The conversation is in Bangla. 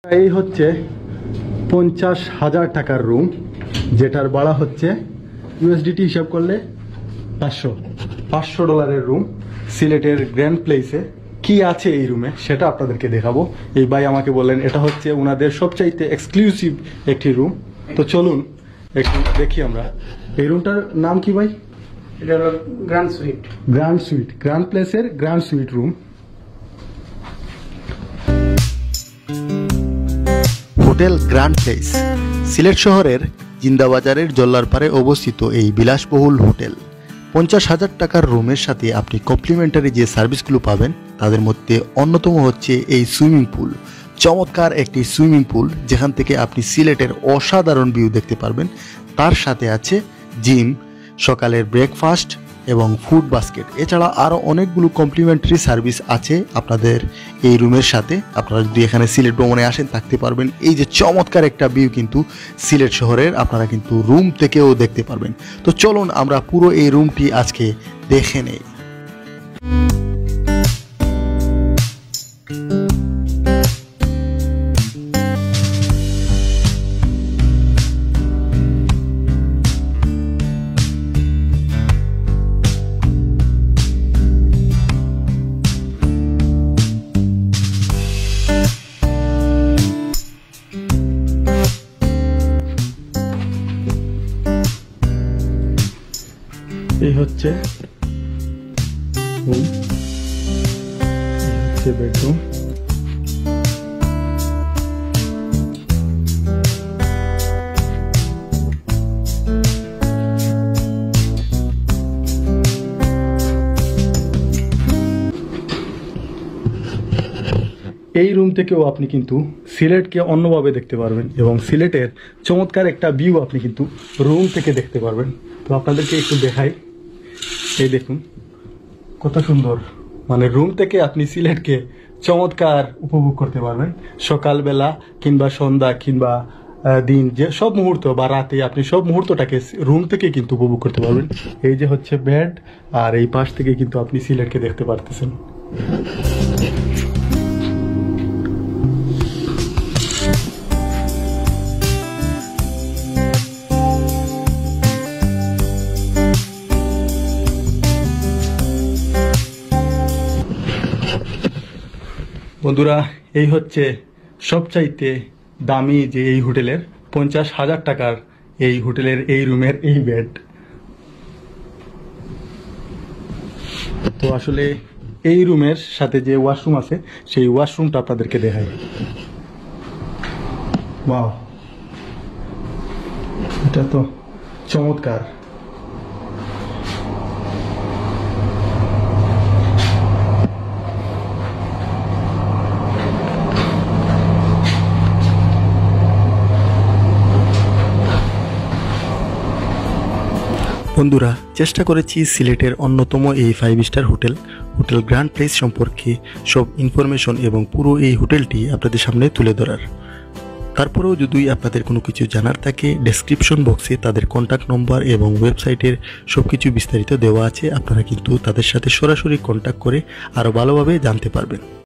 এই হচ্ছে 50,000 টাকার রুম, যেটার ভাড়া হচ্ছে ইউএসডিটি হিসাব করলে 500 ডলারের রুম। সিলেটের গ্র্যান্ড প্লেসে কি আছে এই রুমে সেটা আপনাদেরকে দেখাবো। এই ভাই আমাকে বললেন এটা হচ্ছে ওনাদের সবচাইতে এক্সক্লুসিভ একটি রুম। তো চলুন একটু দেখি আমরা। এই রুমটার নাম কি ভাই? এটা হলো grand suite. Grand suite, grand প্লেসের grand suite room. Hotel grand place Sylhet শহরের জিন্দাবাজারের জল্লারপাড়ে অবস্থিত এই বিলাসবহুল হোটেল 50,000 টাকার রুমের সাথে আপনি কমপ্লিমেন্টারি যে সার্ভিসগুলো পাবেন তাদের মধ্যে অন্যতম হচ্ছে এই সুইমিং পুল। চমৎকার একটি সুইমিং পুল যেখান থেকে আপনি সিলেটের অসাধারণ ভিউ দেখতে পারবেন। তার সাথে আছে জিম, সকালের ব্রেকফাস্ট এবং ফুড বাস্কেট। এছাড়া আরও অনেকগুলো কমপ্লিমেন্টারি সার্ভিস আছে আপনাদের এই রুমের সাথে। আপনারা যদি এখানে সিলেট ভ্রমণে আসেন থাকতে পারবেন। এই যে চমৎকার একটা ভিউ কিন্তু সিলেট শহরের আপনারা কিন্তু রুম থেকেও দেখতে পারবেন। তো চলুন আমরা পুরো এই রুমটি আজকে দেখে নেই। এই হচ্ছে রুম, এই হচ্ছে বেডরুম। এই রুম থেকেও আপনি কিন্তু সিলেটকে অন্যভাবে দেখতে পারবেন এবং সিলেটের চমৎকার একটা ভিউ আপনি কিন্তু রুম থেকে দেখতে পারবেন। তো আপনাদেরকে একটু দেখাই। এই দেখুন কত সুন্দর, মানে রুম থেকে আপনি সিলেটকে চমৎকার উপভোগ করতে পারবেন। সকালবেলা কিংবা সন্ধ্যা কিংবা দিন, যে সব মুহূর্ত বা রাতে আপনি সব মুহূর্তটাকে রুম থেকে কিন্তু উপভোগ করতে পারবেন। এই যে হচ্ছে বেড, আর এই পাশ থেকে কিন্তু আপনি সিলেটকে দেখতে পারতেছেন। বন্ধুরা, এই হচ্ছে সবচাইতে দামি যে এই হোটেলের 50,000 টাকার এই হোটেলের এই রুমের এই বেড। তো আসলে এই রুমের সাথে যে ওয়াশরুম আছে সেই ওয়াশরুমটা আপনাদেরকে দেখাই। ওয়াও, এটা তো চমৎকার। বন্ধুরা, চেষ্টা করেছি সিলেটের অন্যতম এই 5 স্টার হোটেল গ্র্যান্ড প্লেস সম্পর্কে সব ইনফরমেশন এবং পুরো এই হোটেলটি আপনাদের সামনে তুলে ধরার। তারপরেও যদি আপনাদের কোনো কিছু জানার থাকে, ডেসক্রিপশন বক্সে তাদের কন্ট্যাক্ট নম্বর এবং ওয়েবসাইটের সব কিছু বিস্তারিত দেওয়া আছে। আপনারা কিন্তু তাদের সাথে সরাসরি কন্ট্যাক্ট করে আরও ভালোভাবে জানতে পারবেন।